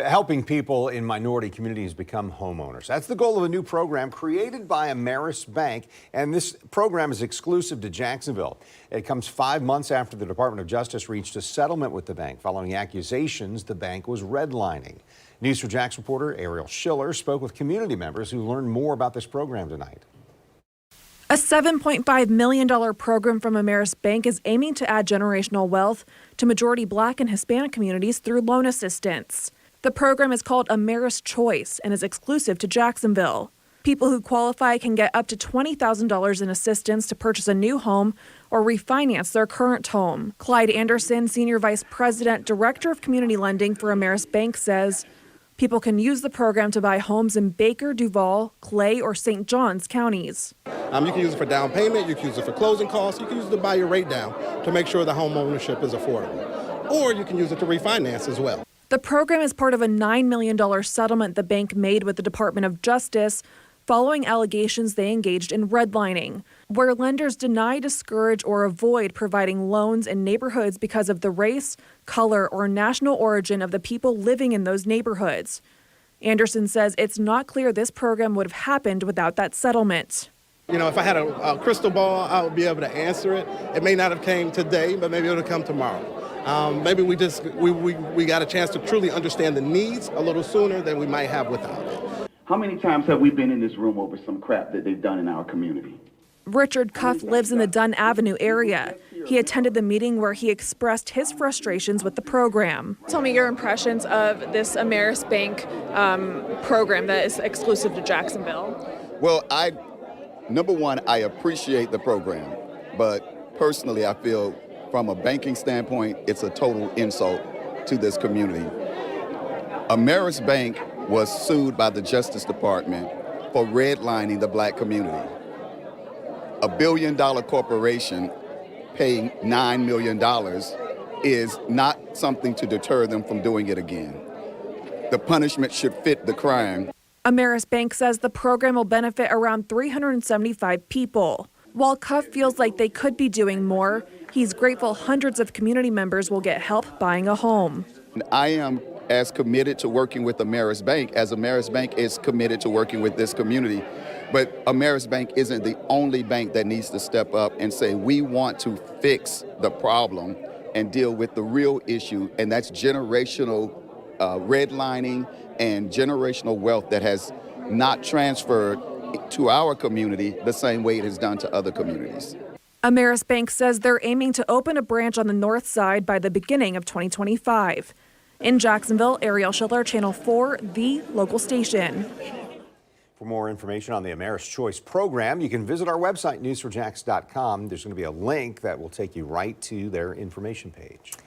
Helping people in minority communities become homeowners. That's the goal of a new program created by Ameris Bank, and this program is exclusive to Jacksonville. It comes 5 months after the Department of Justice reached a settlement with the bank following accusations the bank was redlining. News4Jax reporter Ariel Schiller spoke with community members who learned more about this program tonight. A $7.5 million program from Ameris Bank is aiming to add generational wealth to majority Black and Hispanic communities through loan assistance. The program is called Ameris Choice and is exclusive to Jacksonville. People who qualify can get up to $20,000 in assistance to purchase a new home or refinance their current home. Clyde Anderson, Senior Vice President, Director of Community Lending for Ameris Bank, says people can use the program to buy homes in Baker, Duval, Clay, or St. Johns counties. You can use it for down payment, you can use it for closing costs, you can use it to buy your rate down to make sure the home ownership is affordable. Or you can use it to refinance as well. The program is part of a $9 million settlement the bank made with the Department of Justice following allegations they engaged in redlining, where lenders deny, discourage, or avoid providing loans in neighborhoods because of the race, color, or national origin of the people living in those neighborhoods. Anderson says it's not clear this program would have happened without that settlement. You know, if I had a crystal ball, I would be able to answer it. It may not have came today, but maybe it'll come tomorrow. Maybe we got a chance to truly understand the needs a little sooner than we might have without it. How many times have we been in this room over some crap that they've done in our community? Richard Cuff lives in the Dunn Avenue area. He attended the meeting where he expressed his frustrations with the program. Tell me your impressions of this Ameris Bank program that is exclusive to Jacksonville. Well, number one, I appreciate the program, but personally I feel from a banking standpoint, it's a total insult to this community. Ameris Bank was sued by the Justice Department for redlining the Black community. A $1 billion corporation paying $9 million is not something to deter them from doing it again. The punishment should fit the crime. Ameris Bank says the program will benefit around 375 people. While Cuff feels like they could be doing more, he's grateful hundreds of community members will get help buying a home. I am as committed to working with Ameris Bank as Ameris Bank is committed to working with this community. But Ameris Bank isn't the only bank that needs to step up and say we want to fix the problem and deal with the real issue, and that's generational redlining and generational wealth that has not transferred to our community the same way it has done to other communities. Ameris Bank says they're aiming to open a branch on the north side by the beginning of 2025. In Jacksonville, Ariel Schiller, Channel 4, the local station. For more information on the Ameris Choice program, you can visit our website, news4jax.com. There's going to be a link that will take you right to their information page.